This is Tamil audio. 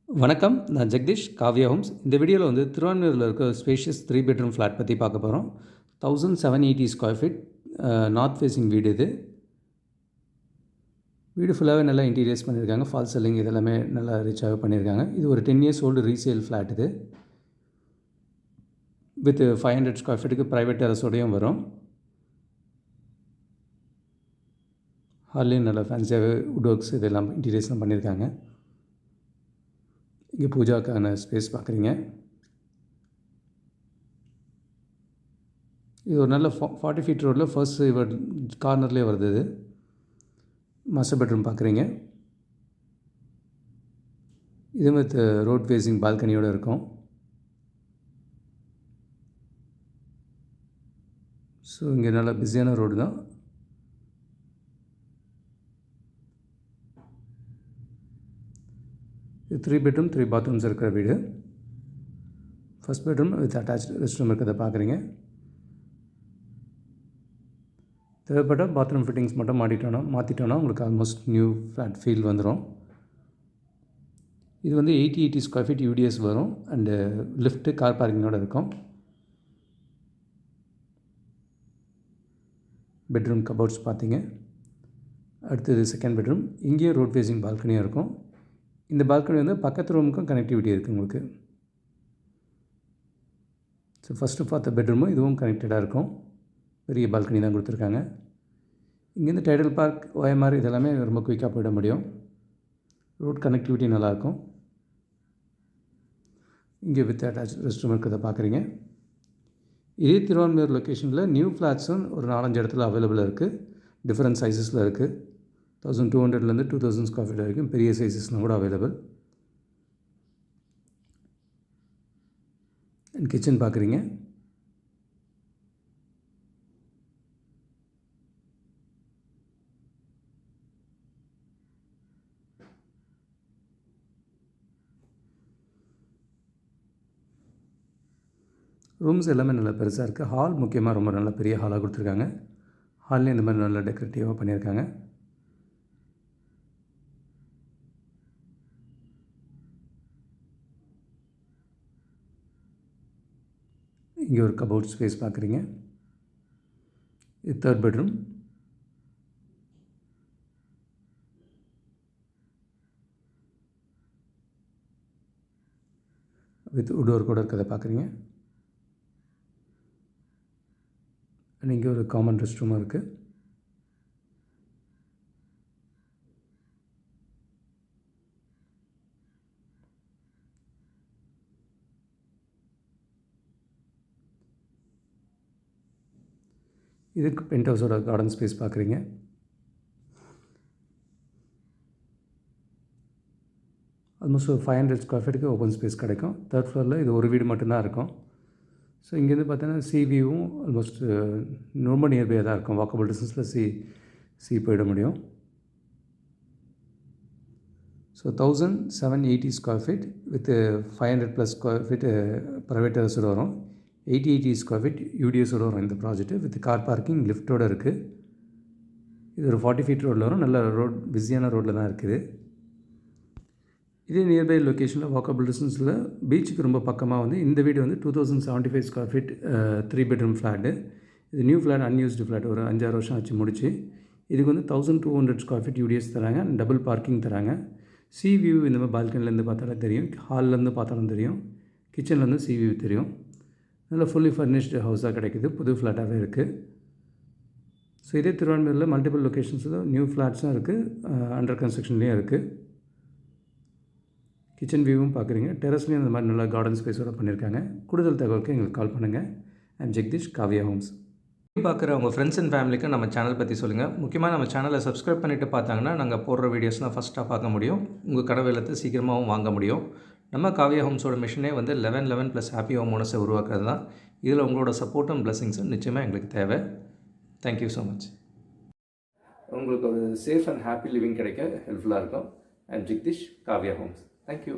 வணக்கம். நான் ஜெகதீஷ், காவ்யா ஹோம்ஸ். இந்த வீடியோவில் வந்து திருவான்மியூரில் இருக்க ஸ்பேஷியஸ் 3 பெட்ரூம் ஃப்ளாட் பற்றி பார்க்க போகிறோம். 1780 ஸ்கொயர் ஃபீட் நார்த் ஃபேஸிங் வீடு இது. வீடு ஃபுல்லாகவே நல்லா இன்டீரியர்ஸ் பண்ணியிருக்காங்க. ஃபால் செல்லிங் இதெல்லாமே நல்லா ரிச்சாகவே பண்ணியிருக்காங்க. இது ஒரு 10 இயர்ஸ் ஓல்டு ரீசேல் ஃப்ளாட் இது. வித் 500 ஸ்கொயர் ஃபீட்டுக்கு ப்ரைவேட் டெரஸோடையும் வரும். ஹால்லையும் நல்லா ஃபேன்சியாகவே வுட் ஒர்க்ஸ் இதெல்லாம் இன்டீரியர்ஸ்லாம் பண்ணியிருக்காங்க. இங்கே பூஜாக்கான ஸ்பேஸ் பார்க்குறீங்க. இது ஒரு நல்ல 40 ஃபீட் ரோடில் ஃபர்ஸ்ட் கார்னர்லேயே வருது. இது மாஸ்டர் பெட்ரூம் பார்க்குறீங்க. இது வித் ரோட் ஃபேஸிங் பால்கனியோடு இருக்கும். ஸோ இங்கே நல்லா பிஸியான ரோடு தான். இது 3 பெட்ரூம் 3 பாத்ரூம்ஸ் இருக்கிற வீடு. First bedroom with attach rest room இருக்கிறத பார்க்குறீங்க. தேவைப்பட்ட பாத்ரூம் ஃபிட்டிங்ஸ் மட்டும் மாற்றிட்டோன்னா உங்களுக்கு ஆல்மோஸ்ட் நியூ ஃப்ளாட் ஃபீல் வந்துடும். இது வந்து 80 ஸ்கொயர் ஃபீட் யூடிஎஸ் வரும். அண்டு லிஃப்ட்டு கார் பார்க்கிங்கோடு இருக்கும். பெட்ரூம் கபோர்ட்ஸ் பார்த்தீங்க. அடுத்தது செகண்ட் பெட்ரூம். இங்கேயும் ரோட் ஃபேஸிங் பால்கனியும் இருக்கும். இந்த பால்கனி வந்து பக்கத்து ரூமுக்கும் கனெக்டிவிட்டி இருக்குது உங்களுக்கு. ஸோ ஃபஸ்ட்டு பார்த்த பெட்ரூமும் இதுவும் கனெக்டடாக இருக்கும். பெரிய பால்கனி தான் கொடுத்துருக்காங்க. இங்கேருந்து டைடல் பார்க், OMR இதெல்லாமே ரொம்ப குயிக்காக போயிட முடியும். ரோட் கனெக்டிவிட்டி நல்லாயிருக்கும். இங்கே வித் அட்டாச் ரெஸ்ட் ரூம் இருக்கிறத பார்க்குறீங்க. இதே திருவான்மியூர் லொக்கேஷனில் நியூ ஃப்ளாட்ஸும் ஒரு 4-5 இடத்துல அவைலபிளாக இருக்குது. டிஃப்ரெண்ட் சைஸஸில் இருக்குது. 1200 2000 ஸ்கொயர் ஃபீட் வரைக்கும் பெரிய சைஸஸ்லாம் கூட அவைலபிள். அண்ட் கிச்சன் பார்க்குறீங்க. ரூம்ஸ் எல்லாமே நல்லா பெருசாக இருக்குது. ஹால் முக்கியமாக ரொம்ப நல்ல பெரிய ஹாலாக கொடுத்துருக்காங்க. ஹால்லேயும் இந்த மாதிரி நல்லா டெக்கரேட்டிவாக பண்ணியிருக்காங்க. இங்கே ஒரு கபோர்ட் ஸ்பேஸ் பார்க்குறீங்க. இது third bedroom. With would work கூட இருக்கிறத பார்க்குறீங்க. அண்ட் இங்கே ஒரு காமன் ரெஸ்ட் ரூமும் இருக்குது. இதுக்கு பென்ட் ஹவுஸோட கார்டன் ஸ்பேஸ் பார்க்குறீங்க. ஆல்மோஸ்ட் ஒரு 500 ஸ்கொயர் ஃபீட்டுக்கு ஓப்பன் ஸ்பேஸ் கிடைக்கும். தேர்ட் ஃப்ளோரில் இது ஒரு வீடு மட்டும்தான் இருக்கும். ஸோ இங்கேருந்து பார்த்தீங்கன்னா வியூவும் ஆல்மோஸ்ட் ரொம்ப நியர்பையாக தான் இருக்கும். வாக்கபிள் டிஸ்டன்ஸில் சி போயிட முடியும். So 1780 square feet with 500+ square feet private டெரஸோடு வரும். 80 ஸ்கொயர் ஃபீட் யூடிஎஸோடு வரும் இந்த ப்ராஜெக்ட்டு. வித் கார் பார்க்கிங் லிஃப்ட்டோடு இருக்குது. இது ஒரு 40 ஃபீட் ரோடில் வரும். நல்ல ரோட் பிஸியான ரோட்டில் தான் இருக்குது. இதே நியர்பை லொக்கேஷனில் வாக்கபிள் டிஸ்டன்ஸில் பீச்சுக்கு ரொம்ப பக்கமாக வந்து இந்த வீடு வந்து 2075 ஸ்கொயர் ஃபீட் 3 பெட்ரூம் ஃப்ளாட்டு. இது நியூ ஃப்ளாட், அன்யூஸ்டு ஃப்ளாட். ஒரு 5-6 வருஷம் ஆச்சு முடிச்சு. இதுக்கு வந்து 1200 ஸ்கொயர் ஃபீட் யூடிஎஸ் தராங்க. டபுள் பார்க்கிங் தராங்க. வியூ இந்த மாதிரி பால்கனிலேருந்து பார்த்தாலும் தெரியும், ஹால்லேருந்து பார்த்தாலும் தெரியும், கிச்சன்லேருந்து வியூ தெரியும். நல்லா ஃபுல்லி ஃபர்னிஷ்டு ஹவுஸாக கிடைக்குது. புது ஃப்ளாட்டாகவே இருக்குது. ஸோ இதே திருவான்மியூரில் மல்டிபிள் லொக்கேஷன்ஸில் நியூ ஃப்ளாட்ஸும் இருக்குது, அண்டர் கன்ஸ்ட்ரக்ஷன்லேயும் இருக்குது. கிச்சன் வியூவும் பார்க்குறீங்க. டெரஸ்லேயும் இந்த மாதிரி நல்லா கார்டன் ஸ்பேஸோடு பண்ணியிருக்காங்க. கூடுதல் தகவலுக்கு எங்களுக்கு கால் பண்ணுங்கள். I'm Jagadish, Kavya homes. பார்க்குற உங்கள் ஃப்ரெண்ட்ஸ் அண்ட் ஃபேமிலிக்கு நம்ம சேனல் பற்றி சொல்லுங்கள். முக்கியமாக நம்ம சேனலை சப்ஸ்கிரைப் பண்ணிவிட்டு பார்த்தாங்கன்னா நாங்கள் போடுற வீடியோஸ்லாம் ஃபஸ்ட்டாக பார்க்க முடியும். உங்கள் கனவு இல்லத்தை சீக்கிரமாகவும் வாங்க முடியும். நம்ம காவ்யா ஹோம்ஸோட மிஷனே வந்து 11 + ஹாப்பி ஹோம் ஓனர்ஸை உருவாக்குறது தான். இதில் உங்களோட சப்போர்ட்டும் பிளஸிங்ஸும் நிச்சயமாக எங்களுக்கு தேவை. Thank you so much. உங்களுக்கு ஒரு சேஃப் அண்ட் ஹாப்பி லிவிங் கிடைக்க ஹெல்ப்ஃபுல்லாக இருக்கும். I'm Jagadish, Kavya homes. Thank you.